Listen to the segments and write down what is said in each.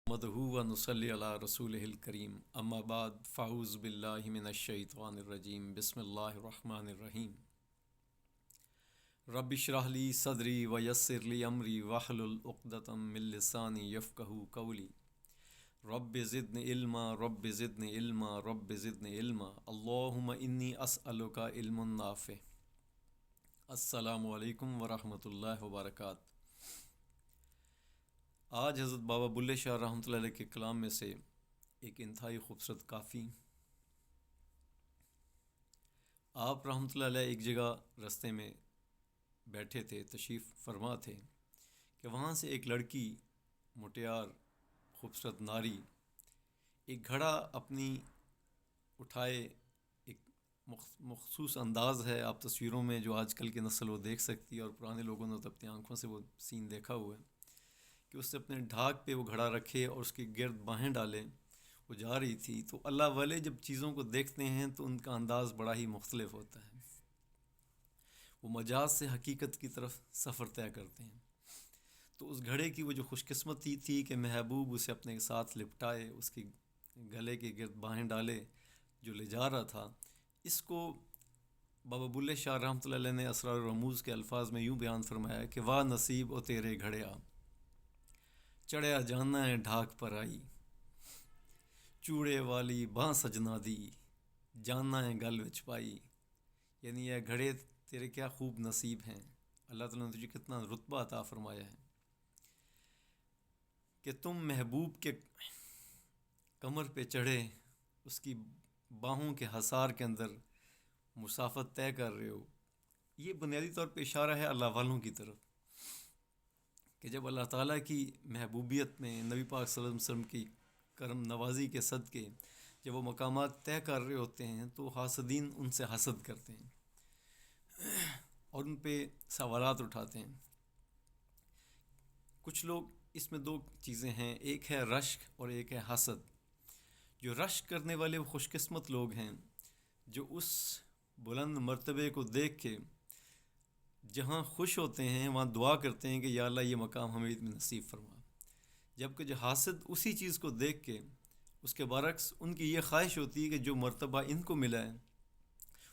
مدہو و نصلی علی رسولہ الکریم اما بعد فاعوذ باللہ من الشیطان الرجیم بسم اللہ الرحمن الرحیم رب اشرح لی صدری ویسر لی امری واحلل عقدۃ من لسانی یفقہوا قولی رب زدنی علما رب زدنی علما رب زدنی علما اللہم انی اسألک علم نافع۔ السلام علیکم ورحمۃ اللہ وبرکاتہ۔ آج حضرت بابا بلے شاہ رحمۃ اللہ علیہ کے کلام میں سے ایک انتہائی خوبصورت کافی۔ آپ رحمۃ اللہ علیہ ایک جگہ رستے میں بیٹھے تھے، تشریف فرما تھے کہ وہاں سے ایک لڑکی، مٹیار خوبصورت ناری، ایک گھڑا اپنی اٹھائے، ایک مخصوص انداز ہے آپ تصویروں میں جو آج کل کی نسل وہ دیکھ سکتی ہے، اور پرانے لوگوں نے تو اپنی آنکھوں سے وہ سین دیکھا ہوا ہے کہ اس سے اپنے ڈھاک پہ وہ گھڑا رکھے اور اس کی گرد باہیں ڈالے وہ جا رہی تھی۔ تو اللہ والے جب چیزوں کو دیکھتے ہیں تو ان کا انداز بڑا ہی مختلف ہوتا ہے، وہ مجاز سے حقیقت کی طرف سفر طے کرتے ہیں۔ تو اس گھڑے کی وہ جو خوش قسمتی تھی کہ محبوب اسے اپنے ساتھ لپٹائے، اس کی گلے کے گرد باہیں ڈالے جو لے جا رہا تھا، اس کو بابا بلے شاہ رحمۃ اللہ علیہ نے اسرار الرموز کے الفاظ میں یوں بیان فرمایا کہ واہ نصیب او تیرے گھڑیا، چڑھیا جانا ہے ڈھاک پر آئی، چوڑے والی باں سجنا دی، جانا ہے گل وچ پائی۔ یعنی یہ گھڑے تیرے کیا خوب نصیب ہیں، اللہ تعالیٰ نے تجھے کتنا رتبہ عطا فرمایا ہے کہ تم محبوب کے کمر پہ چڑھے، اس کی باہوں کے حصار کے اندر مسافت طے کر رہے ہو۔ یہ بنیادی طور پہ اشارہ ہے اللہ والوں کی طرف کہ جب اللہ تعالیٰ کی محبوبیت میں نبی پاک صلی اللہ علیہ وسلم کی کرم نوازی کے صدقے جب وہ مقامات طے کر رہے ہوتے ہیں تو حاسدین ان سے حسد کرتے ہیں اور ان پہ سوالات اٹھاتے ہیں۔ کچھ لوگ، اس میں دو چیزیں ہیں، ایک ہے رشک اور ایک ہے حسد۔ جو رشک کرنے والے وہ خوش قسمت لوگ ہیں جو اس بلند مرتبے کو دیکھ کے جہاں خوش ہوتے ہیں وہاں دعا کرتے ہیں کہ یا اللہ یہ مقام ہمیں بھی نصیب فرما، جبکہ جو حاسد اسی چیز کو دیکھ کے اس کے برعکس ان کی یہ خواہش ہوتی ہے کہ جو مرتبہ ان کو ملا ہے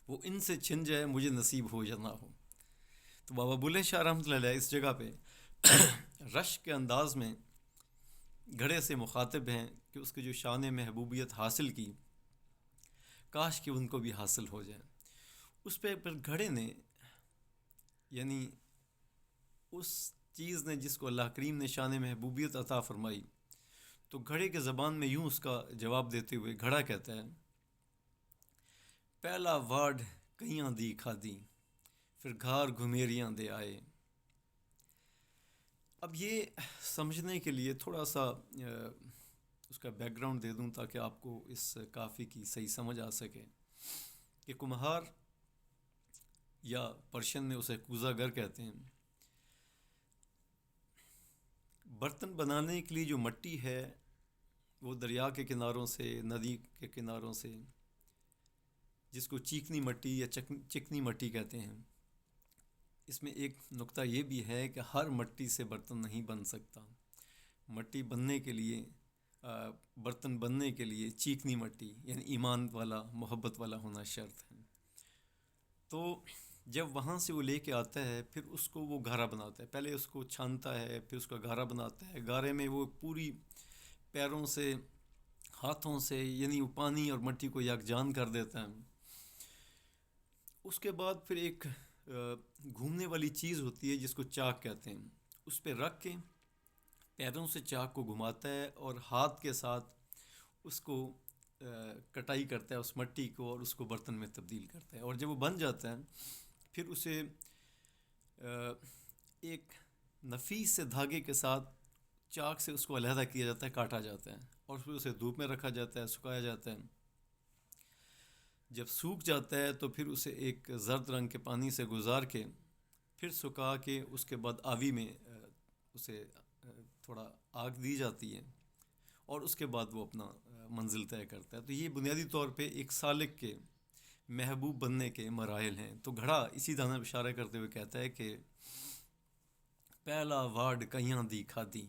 وہ ان سے چھن جائے، مجھے نصیب ہو یا نہ ہو۔ تو بابا بلے شاہ رحمۃ اللہ علیہ اس جگہ پہ رشک کے انداز میں گھڑے سے مخاطب ہیں کہ اس کی جو شان محبوبیت حاصل کی، کاش کہ ان کو بھی حاصل ہو جائے۔ اس پہ پھر گھڑے نے، یعنی اس چیز نے جس کو اللہ کریم نے شان محبوبیت عطا فرمائی، تو گھڑے کے زبان میں یوں اس کا جواب دیتے ہوئے گھڑا کہتا ہے، پہلا واڈ کئیاں دی کھادی، پھر گھار گھمیریاں دے آئے۔ اب یہ سمجھنے کے لیے تھوڑا سا اس کا بیک گراؤنڈ دے دوں تاکہ آپ کو اس کافی کی صحیح سمجھ آ سکے کہ کمہار، یا پرشین میں اسے کوزہ گر کہتے ہیں، برتن بنانے کے لیے جو مٹی ہے وہ دریا کے کناروں سے، ندی کے کناروں سے، جس کو چیکنی مٹی یا چکنی مٹی کہتے ہیں، اس میں ایک نقطہ یہ بھی ہے کہ ہر مٹی سے برتن نہیں بن سکتا۔ مٹی بننے کے لیے، برتن بننے کے لیے چیکنی مٹی یعنی ایمان والا، محبت والا ہونا شرط ہے۔ تو جب وہاں سے وہ لے کے آتا ہے پھر اس کو وہ گھارا بناتا ہے، پہلے اس کو چھانتا ہے پھر اس کا گھارا بناتا ہے۔ گھارے میں وہ پوری پیروں سے، ہاتھوں سے، یعنی وہ پانی اور مٹی کو یکجان کر دیتا ہے۔ اس کے بعد پھر ایک گھومنے والی چیز ہوتی ہے جس کو چاک کہتے ہیں، اس پہ رکھ کے پیروں سے چاک کو گھماتا ہے اور ہاتھ کے ساتھ اس کو کٹائی کرتا ہے اس مٹی کو، اور اس کو برتن میں تبدیل کرتا ہے۔ اور جب وہ بن جاتا ہے پھر اسے ایک نفیس سے دھاگے کے ساتھ چاک سے اس کو علیحدہ کیا جاتا ہے، کاٹا جاتا ہے، اور پھر اسے دھوپ میں رکھا جاتا ہے، سکھایا جاتا ہے۔ جب سوکھ جاتا ہے تو پھر اسے ایک زرد رنگ کے پانی سے گزار کے پھر سکھا کے اس کے بعد آوی میں اسے تھوڑا آگ دی جاتی ہے، اور اس کے بعد وہ اپنا منزل طے کرتا ہے۔ تو یہ بنیادی طور پہ ایک سالک کے محبوب بننے کے مراحل ہیں۔ تو گھڑا اسی طرح اشارہ کرتے ہوئے کہتا ہے کہ پہلا واڈ کئیاں دی کھادی،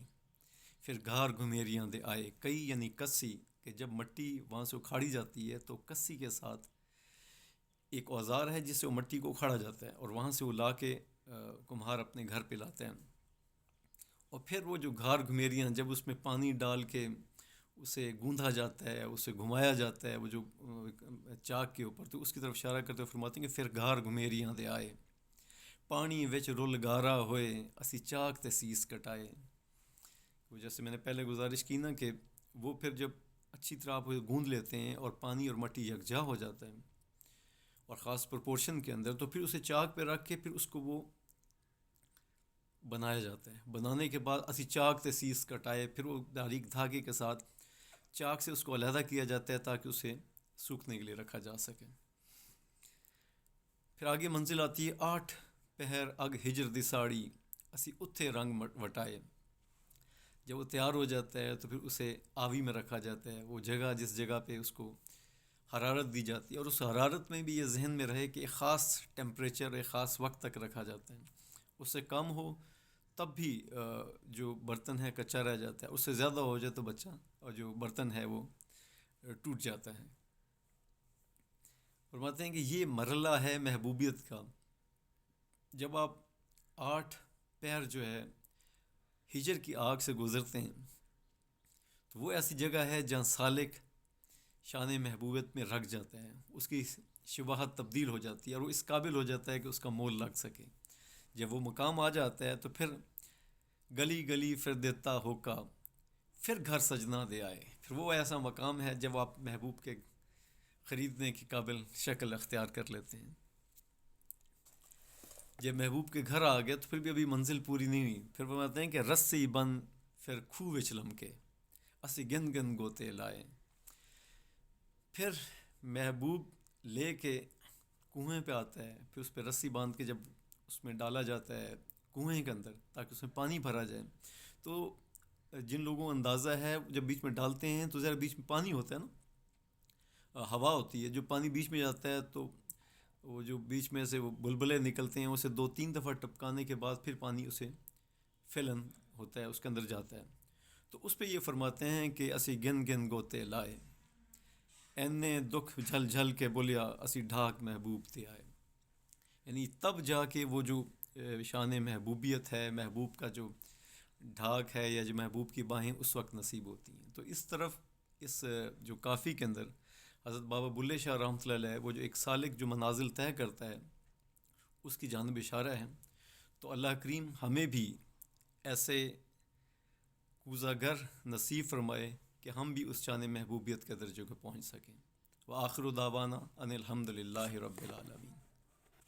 پھر گھار گھمیریاں دے آئے، کئی یعنی کسی، کہ جب مٹی وہاں سے اکھاڑی جاتی ہے تو کسی کے ساتھ ایک اوزار ہے جس سے وہ مٹی کو اکھاڑا جاتا ہے، اور وہاں سے وہ لا کے کمہار اپنے گھر پہ لاتے ہیں۔ اور پھر وہ جو گھار گھمیریاں جب اس میں پانی ڈال کے اسے گوندھا جاتا ہے، اسے گھمایا جاتا ہے وہ جو چاک کے اوپر، تو اس کی طرف اشارہ کرتے ہوئے فرماتے ہیں کہ پھر گھار گھمیریاں دے آئے، پانی وچ رل گارا ہوئے، اسی چاک تے سیس کٹائے۔ جیسے میں نے پہلے گزارش کی نا کہ وہ پھر جب اچھی طرح آپ گوندھ لیتے ہیں اور پانی اور مٹی یکجا ہو جاتا ہے اور خاص پرپورشن کے اندر، تو پھر اسے چاک پہ رکھ کے پھر اس کو وہ بنایا جاتا ہے۔ بنانے کے بعد اسی چاک تے سیس کٹائے، پھر وہ باریک دھاگے کے ساتھ چاک سے اس کو علیحدہ کیا جاتا ہے تاکہ اسے سوکھنے کے لیے رکھا جا سکے۔ پھر آگے منزل آتی ہے، 8 پہر اگ ہجر دی ساڑی، اسی اتھے رنگ وٹائے۔ جب وہ تیار ہو جاتا ہے تو پھر اسے آوی میں رکھا جاتا ہے، وہ جگہ جس جگہ پہ اس کو حرارت دی جاتی ہے، اور اس حرارت میں بھی یہ ذہن میں رہے کہ ایک خاص ٹیمپریچر ایک خاص وقت تک رکھا جاتا ہے، اس سے کم ہو تب بھی جو برتن ہے کچا رہ جاتا ہے، اس سے زیادہ ہو جائے تو بچہ اور جو برتن ہے وہ ٹوٹ جاتا ہے۔ فرماتے ہیں کہ یہ مرحلہ ہے محبوبیت کا، جب آپ 8 پہر جو ہے ہجر کی آگ سے گزرتے ہیں تو وہ ایسی جگہ ہے جہاں سالک شان محبوبیت میں رکھ جاتا ہے، اس کی شباہت تبدیل ہو جاتی ہے اور وہ اس قابل ہو جاتا ہے کہ اس کا مول لگ سکے۔ جب وہ مقام آ جاتا ہے تو پھر گلی گلی پھر دیتا ہوکا، پھر گھر سجنا دے آئے، پھر وہ ایسا مقام ہے جب آپ محبوب کے خریدنے کی قابل شکل اختیار کر لیتے ہیں۔ جب محبوب کے گھر آ گئے تو پھر بھی ابھی منزل پوری نہیں ہوئی، پھر فرماتے ہیں کہ رسی بند پھر کھو وچ لمکے، اسی گن گن گوتے لائے۔ پھر محبوب لے کے کنویں پہ آتا ہے، پھر اس پہ رسی باندھ کے جب اس میں ڈالا جاتا ہے کنویں کے اندر تاکہ اس میں پانی بھرا جائے، تو جن لوگوں کو اندازہ ہے جب بیچ میں ڈالتے ہیں تو ذرا بیچ میں پانی ہوتا ہے نا، ہوا ہوتی ہے، جو پانی بیچ میں جاتا ہے تو وہ جو بیچ میں سے وہ بلبلے نکلتے ہیں، اسے 2-3 دفعہ ٹپکانے کے بعد پھر پانی اسے فلن ہوتا ہے اس کے اندر جاتا ہے۔ تو اس پہ یہ فرماتے ہیں کہ اسی گن گن گوتے لائے، اینے دکھ جھل جھل کے بولیا، اسی ڈھاک محبوب تے آئے۔ یعنی تب جا کے وہ جو شان محبوبیت ہے، محبوب کا جو ڈھاک ہے یا جو محبوب کی باہیں اس وقت نصیب ہوتی ہیں۔ تو اس طرف اس جو کافی کے اندر حضرت بابا بلے شاہ رحمۃ اللہ علیہ وہ جو ایک سالک جو منازل طے کرتا ہے اس کی جانب اشارہ ہے۔ تو اللہ کریم ہمیں بھی ایسے کوزہ گر نصیب فرمائے کہ ہم بھی اس شان محبوبیت کے درجے کو پہنچ سکیں۔ وآخر دعوانا ان الحمد للہ رب العالمین۔